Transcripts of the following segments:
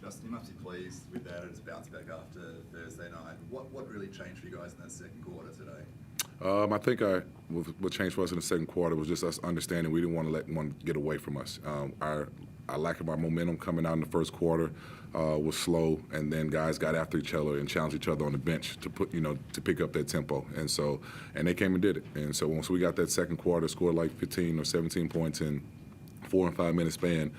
Justin, you must be pleased with that. It's bounced back after Thursday night. What really changed for you guys in that second quarter today? I think what changed for us in the second quarter was just us understanding we didn't want to let one get away from us. Our lack of our momentum coming out in the first quarter was slow, and then guys got after each other and challenged each other on the bench to pick up that tempo, and they came and did it. And so once we got that second quarter, scored like 15 or 17 points in 4 and 5 minute span,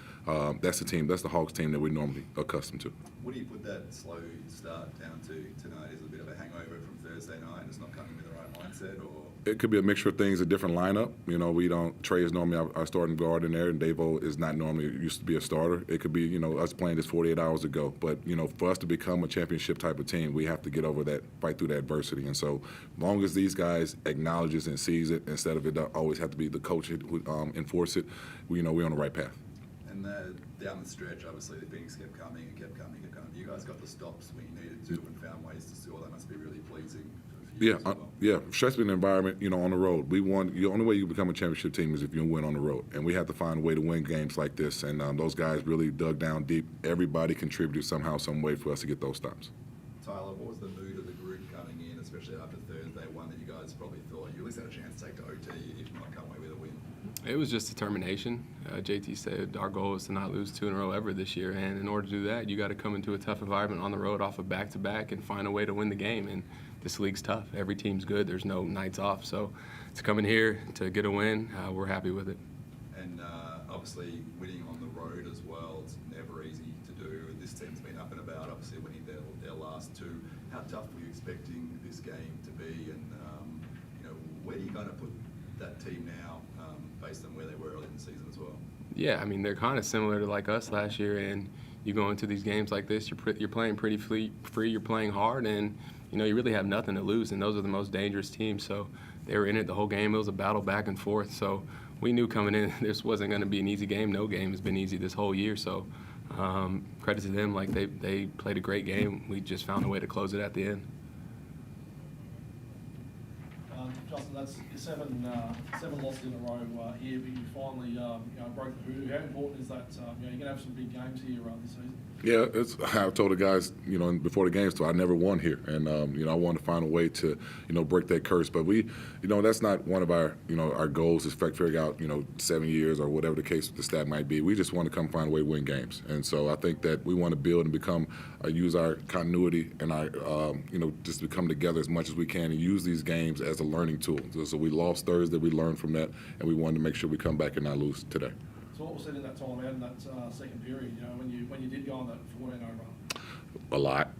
that's the Hawks team that we're normally accustomed to. What do you put that slow start down to tonight? Is it a bit of a hangover from Thursday night and it's not coming with the right mindset, or? It could be a mixture of things, a different lineup. Trey is normally our starting guard in there, and Davo is not normally used to be a starter. It could be, us playing this 48 hours ago. But, for us to become a championship type of team, we have to get over that, fight through that adversity. And so as long as these guys acknowledges and sees it, instead of it always have to be the coach who enforce it, we're on the right path. And down the stretch, obviously, the things kept coming and kept coming and coming. You guys got the stops when you needed to and found ways to score. That must be really pleasing. Yeah, stressful environment, on the road. The only way you become a championship team is if you win on the road, and we have to find a way to win games like this. And those guys really dug down deep. Everybody contributed somehow, some way for us to get those stops. Tyler, what was the mood of the group coming in, especially after Thursday, one that you guys probably thought you at least had a chance to take to OT, if not come away with a win? It was just determination. JT said our goal is to not lose 2 in a row ever this year, and in order to do that, you got to come into a tough environment on the road off of back-to-back and find a way to win the game. And this league's tough. Every team's good. There's no nights off. So to come in here to get a win, we're happy with it. And obviously winning on the road as well, it's never easy to do. This team's been up and about, obviously winning their last 2. How tough were you expecting this game to be? And, where do you kind of put that team now based on where they were early in the season as well? Yeah, I mean, they're kind of similar to like us last year. And you go into these games like this, you're playing pretty free, you're playing hard, and you really have nothing to lose, and those are the most dangerous teams. So they were in it the whole game. It was a battle back and forth. So we knew coming in this wasn't going to be an easy game. No game has been easy this whole year. So credit to them. Like they played a great game. We just found a way to close it at the end. Justin, that's 7 losses in a row here, but you finally broke the hoodoo. How important is that? You're going to have some big games here this season. Yeah, I told the guys, before the game started, I never won here, and I wanted to find a way to, break that curse. But we, that's not one of our, our goals is to figure out, 7 years or whatever the case the stat might be. We just want to come find a way to win games, and so I think that we want to build and become, use our continuity and our, just to come together as much as we can and use these games as a learning tool. So we lost Thursday, we learned from that, and we wanted to make sure we come back and not lose today. So what was said in that time out in that second period, when you did go on that 14-0 run? A lot.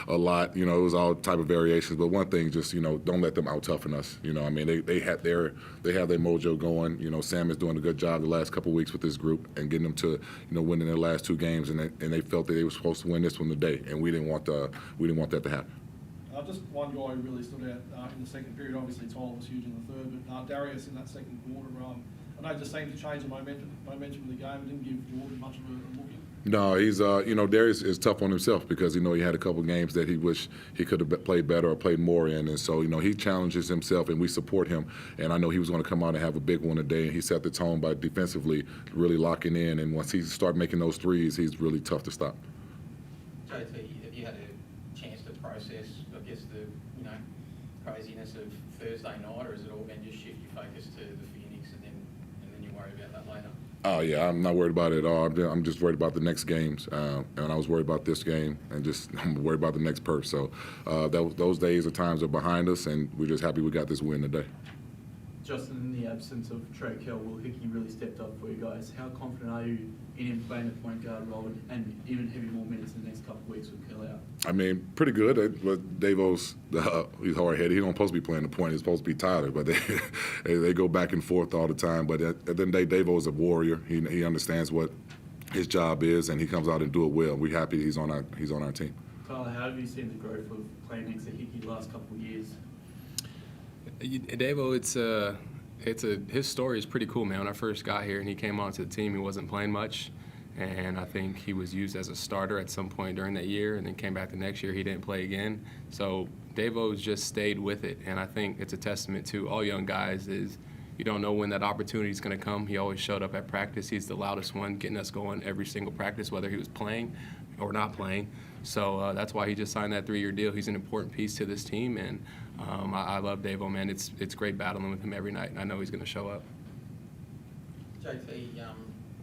A lot. It was all type of variations. But one thing, just, don't let them out-toughen us. I mean, they have their mojo going. Sam is doing a good job the last couple of weeks with this group and getting them to, winning their last 2 games. And they felt that they were supposed to win this one today. And we didn't want that to happen. Just one guy who really stood out in the second period. Obviously, Tyler was huge in the third. But Darius in that second quarter, I know it just seemed to change the momentum of the game. It didn't give Jordan much of a look in. No, he's Darius is tough on himself because he had a couple games that he wished he could have played better or played more in, and so he challenges himself, and we support him. And I know he was going to come out and have a big one today, and he set the tone by defensively really locking in. And once he started making those threes, he's really tough to stop. JT, have you had a chance to process, I guess, the craziness of Thursday night, or has it all been just shift your focus to the Phoenix and then you worry about that later? Oh, yeah, I'm not worried about it at all. I'm just worried about the next games. And I was worried about this game, and I'm worried about the next perf. So those days or times are behind us, and we're just happy we got this win today. Justin, in the absence of Trey Kell, Will Hickey really stepped up for you guys. How confident are you in him playing the point guard role and even having more minutes in the next couple of weeks with Kell out? I mean, pretty good. But Davo's, he's hard-headed. He don't supposed to be playing the point. He's supposed to be Tyler. But they go back and forth all the time. But at the end of the day, Davo's a warrior. He understands what his job is, and he comes out and do it well. We're happy he's on our team. Tyler, how have you seen the growth of playing next to Hickey the last couple of years? Davo, his story is pretty cool, man. When I first got here and he came onto the team, he wasn't playing much, and I think he was used as a starter at some point during that year, and then came back the next year, he didn't play again. So Davo's just stayed with it, and I think it's a testament to all young guys is you don't know when that opportunity is going to come. He always showed up at practice. He's the loudest one, getting us going every single practice, whether he was playing or not playing. So that's why he just signed that 3-year deal. He's an important piece to this team, and I love Davo, man. It's great battling with him every night, and I know he's going to show up. JT,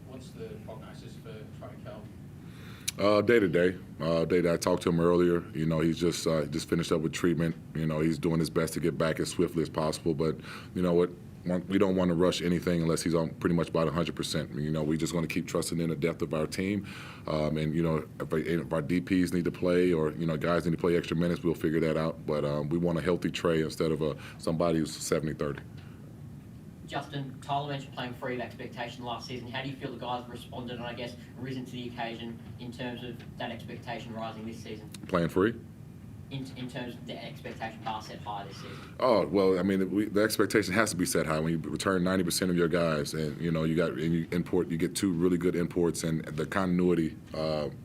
what's the prognosis for Trey Kell? Day to day. I talked to him earlier. You know, he's just finished up with treatment. You know, he's doing his best to get back as swiftly as possible. But you know what? We don't want to rush anything unless he's on pretty much about 100%. You know, we're just going to keep trusting in the depth of our team. And you know, if our DPs need to play or you know guys need to play extra minutes, we'll figure that out. But we want a healthy Trey instead of somebody who's 70-30. Justin, Tyler mentioned playing free of expectation last season. How do you feel the guys responded and I guess risen to the occasion in terms of that expectation rising this season? Playing free? In terms of the expectation bar set high this season? Oh, well, I mean, the expectation has to be set high. When you return 90% of your guys and, you know, you get 2 really good imports and the continuity,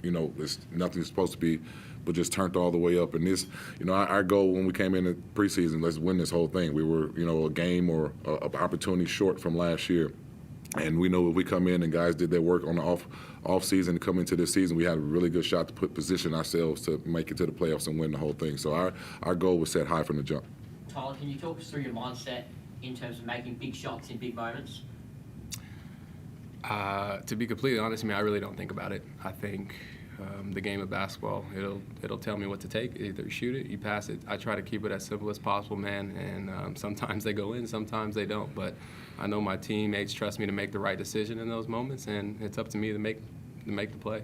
you know, nothing's supposed to be but just turned all the way up. And this, you know, our goal when we came in the preseason, let's win this whole thing. We were, you know, a game or an opportunity short from last year. And we know if we come in and guys did their work on the off season to come into this season, we had a really good shot to position ourselves to make it to the playoffs and win the whole thing. So our goal was set high from the jump. Tyler, can you talk us through your mindset in terms of making big shots in big moments? To be completely honest, I really don't think about it. I think the game of basketball, it'll tell me what to take. Either you shoot it, you pass it. I try to keep it as simple as possible, man. And sometimes they go in, sometimes they don't. But I know my teammates trust me to make the right decision in those moments, and it's up to me to make the play.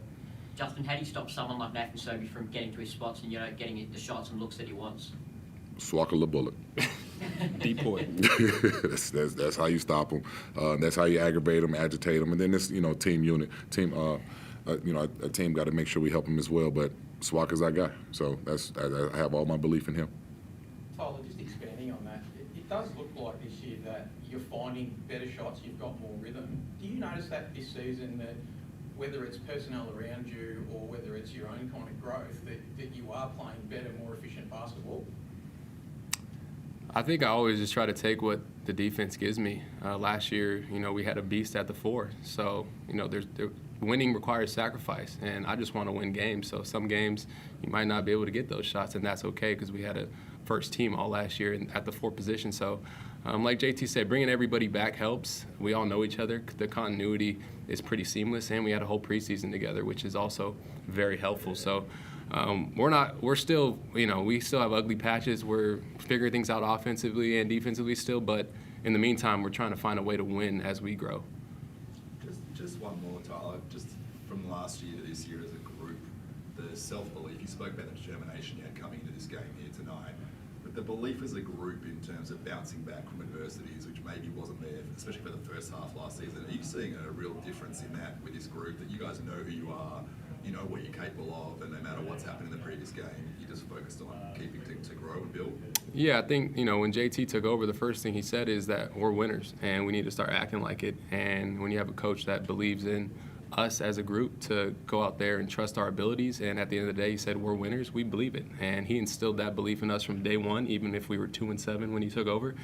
Justin, how do you stop someone like Nathan Sobey from getting to his spots and getting the shots and looks that he wants? Swallow the bullet. Deep point. that's how you stop them. That's how you aggravate them, agitate them, and then this, you know, team. You know, a team got to make sure we help him as well. But Swaka's our guy, so I have all my belief in him. Tyler, just expanding on that, it does look like this year that you're finding better shots, you've got more rhythm. Do you notice that this season that whether it's personnel around you or whether it's your own kind of growth, that you are playing better, more efficient basketball? I think I always just try to take what the defense gives me. Last year, you know, we had a beast at the 4. So, you know, winning requires sacrifice, and I just want to win games. So some games you might not be able to get those shots, and that's okay because we had a first team all last year at the 4 position. So like JT said, bringing everybody back helps. We all know each other. The continuity is pretty seamless, and we had a whole preseason together, which is also very helpful. So we're still, you know, we still have ugly patches. We're figuring things out offensively and defensively still, but in the meantime, we're trying to find a way to win as we grow. Just one more, Tyler. Just from last year to this year as a group, the self-belief, you spoke about the determination you had coming into this game here tonight, but the belief as a group in terms of bouncing back from adversities, which maybe wasn't there, especially for the first half last season, are you seeing a real difference in that with this group, that you guys know who you are, you know what you're capable of, and no matter what's happened in the previous game, you're just focused on keeping to grow and build? Yeah, I think, you know, when JT took over, the first thing he said is that we're winners and we need to start acting like it. And when you have a coach that believes in us as a group to go out there and trust our abilities, and at the end of the day he said we're winners, we believe it. And he instilled that belief in us from day one, even if we were 2-7 when he took over.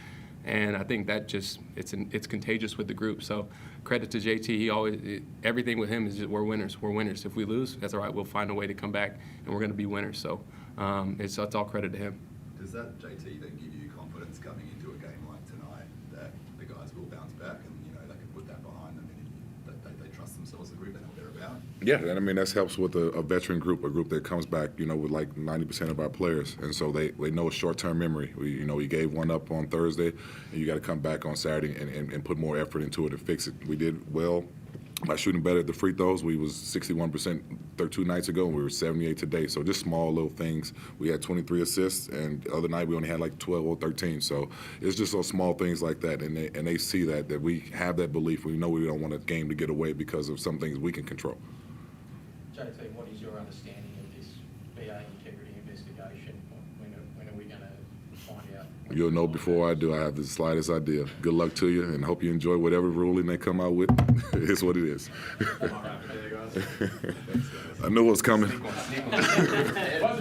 And I think that just, it's contagious with the group. So credit to JT. He always, everything with him is just, we're winners. We're winners. If we lose, that's all right. We'll find a way to come back, and we're going to be winners. So it's all credit to him. Does that, JT, then give you confidence coming into a game like tonight that the guys will bounce back and, you know, they can put that behind them and that they trust themselves as a group, they know what they're about? Yeah, and I mean, that helps with a veteran group, a group that comes back, you know, with like 90% of our players. And so they know short-term memory. We gave one up on Thursday, and you got to come back on Saturday and put more effort into it and fix it. We did well by shooting better at the free throws. We was 61% 2 nights ago, and we were 78 today. So just small little things. We had 23 assists, and the other night we only had like 12 or 13. So it's just those small things like that, and they see that we have that belief. We know we don't want a game to get away because of some things we can control. JT, what is your understanding of this BA integrity investigation? When are we going to find out? You'll know before I do. I have the slightest idea. Good luck to you, and hope you enjoy whatever ruling they come out with. It's what it is. I knew what's coming.